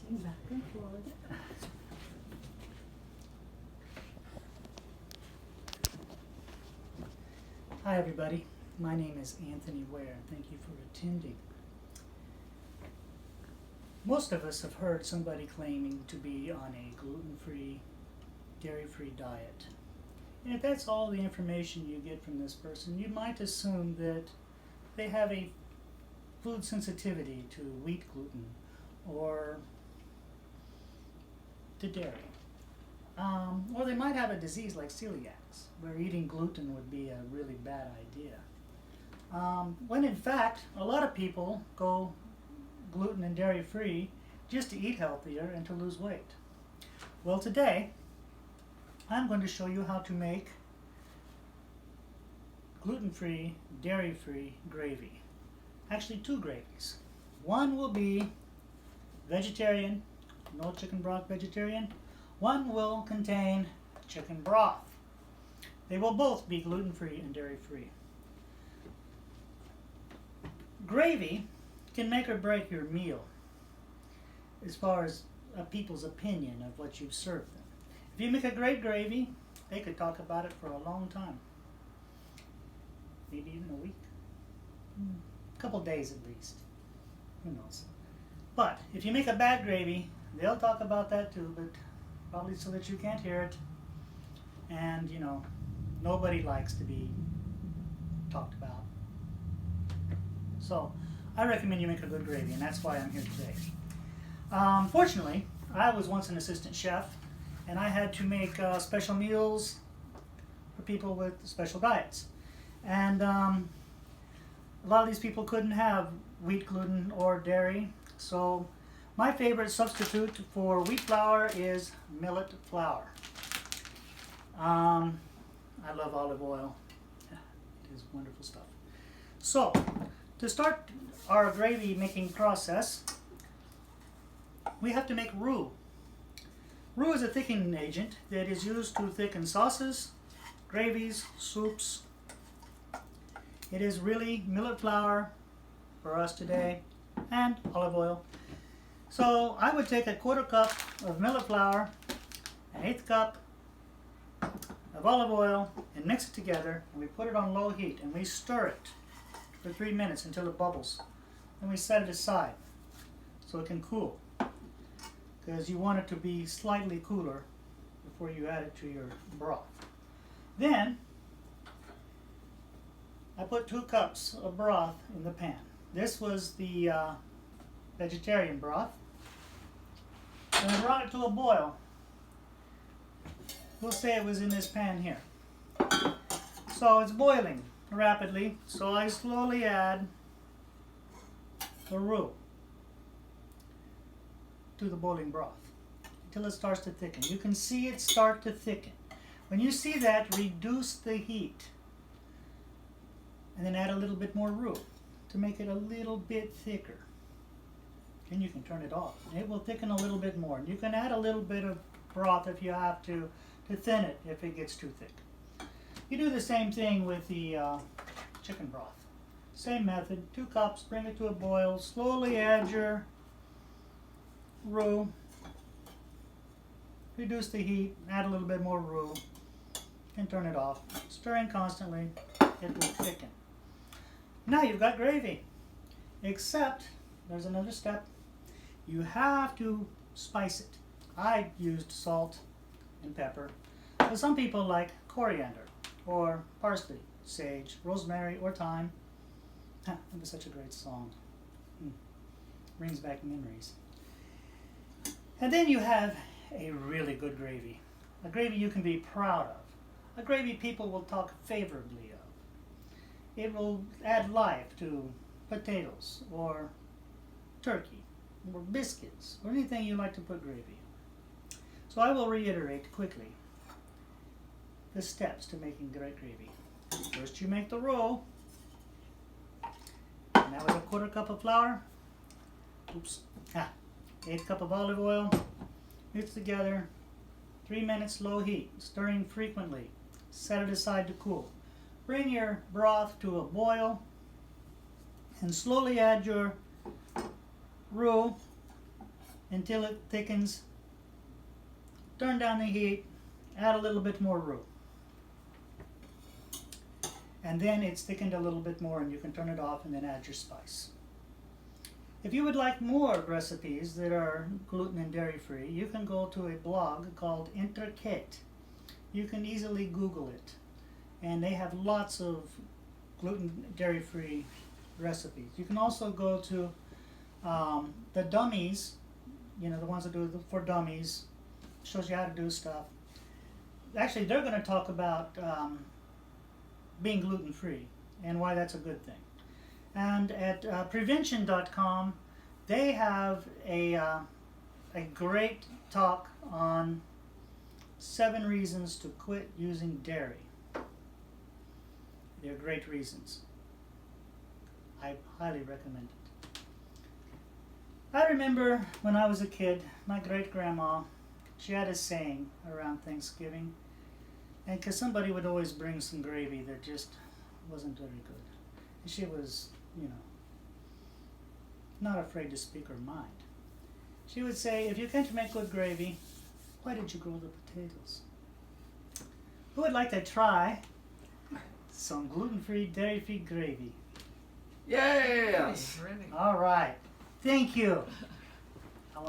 Back and forth. Hi everybody, my name is Anthony Ware. Thank you for attending. Most of us have heard somebody claiming to be on a gluten-free, dairy-free diet. And if that's all the information you get from this person, you might assume that they have a food sensitivity to wheat gluten or to dairy. Or they might have a disease like celiacs, where eating gluten would be a really bad idea. When in fact, a lot of people go gluten and dairy free just to eat healthier and to lose weight. Well, today I'm going to show you how to make gluten-free, dairy-free gravy. Actually, two gravies. One will be vegetarian, no chicken broth vegetarian. One will contain chicken broth. They will both be gluten-free and dairy-free. Gravy can make or break your meal as far as people's opinion of what you serve them. If you make a great gravy, they could talk about it for a long time. Maybe even a week. A couple days at least. Who knows? But if you make a bad gravy, they'll talk about that too, but probably so that you can't hear it. And, you know, nobody likes to be talked about. So, I recommend you make a good gravy, and that's why I'm here today. Fortunately, I was once an assistant chef, and I had to make special meals for people with special diets. And a lot of these people couldn't have wheat gluten or dairy, so my favorite substitute for wheat flour is millet flour. I love olive oil. It is wonderful stuff. So, to start our gravy making process, we have to make roux. Roux is a thickening agent that is used to thicken sauces, gravies, soups. It is really millet flour for us today and olive oil. So I would take a 1/4 cup of millet flour, an 1/8 cup of olive oil, and mix it together, and we put it on low heat and we stir it for 3 minutes until it bubbles. Then we set it aside so it can cool, because you want it to be slightly cooler before you add it to your broth. Then I put 2 cups of broth in the pan. This was the vegetarian broth, and I brought it to a boil. We'll say it was in this pan here. So it's boiling rapidly, so I slowly add the roux to the boiling broth until it starts to thicken. You can see it start to thicken. When you see that, reduce the heat and then add a little bit more roux to make it a little bit thicker. Then you can turn it off. It will thicken a little bit more. You can add a little bit of broth if you have to thin it if it gets too thick. You do the same thing with the chicken broth. Same method, 2 cups, bring it to a boil, slowly add your roux, reduce the heat, add a little bit more roux, and turn it off. Stirring constantly, it will thicken. Now you've got gravy, except there's another step. You have to spice it. I used salt and pepper, but some people like coriander or parsley, sage, rosemary, or thyme. That was such a great song. Brings back memories. And then you have a really good gravy. A gravy you can be proud of. A gravy people will talk favorably of. It will add life to potatoes or turkey or biscuits or anything you like to put gravy in. So I will reiterate quickly the steps to making great gravy. First you make the roux, and that was a 1/4 cup of flour. 1/8 cup of olive oil, mix together, 3 minutes low heat, stirring frequently. Set it aside to cool. Bring your broth to a boil and slowly add your roux until it thickens. Turn down the heat, add a little bit more roux. And then it's thickened a little bit more and you can turn it off and then add your spice. If you would like more recipes that are gluten and dairy free, you can go to a blog called Intricate. You can easily Google it. And they have lots of gluten dairy free recipes. You can also go to the dummies, you know, the ones that do it for dummies, shows you how to do stuff. Actually, they're going to talk about being gluten free and why that's a good thing. And at prevention.com, they have a great talk on 7 reasons to quit using dairy. They're great reasons. I highly recommend it. I remember when I was a kid, my great-grandma, she had a saying around Thanksgiving, and because somebody would always bring some gravy that just wasn't very good. And she was, you know, not afraid to speak her mind. She would say, if you can't make good gravy, why did you grow the potatoes? Who would like to try some gluten-free, dairy-free gravy? Yes! All right. Thank you.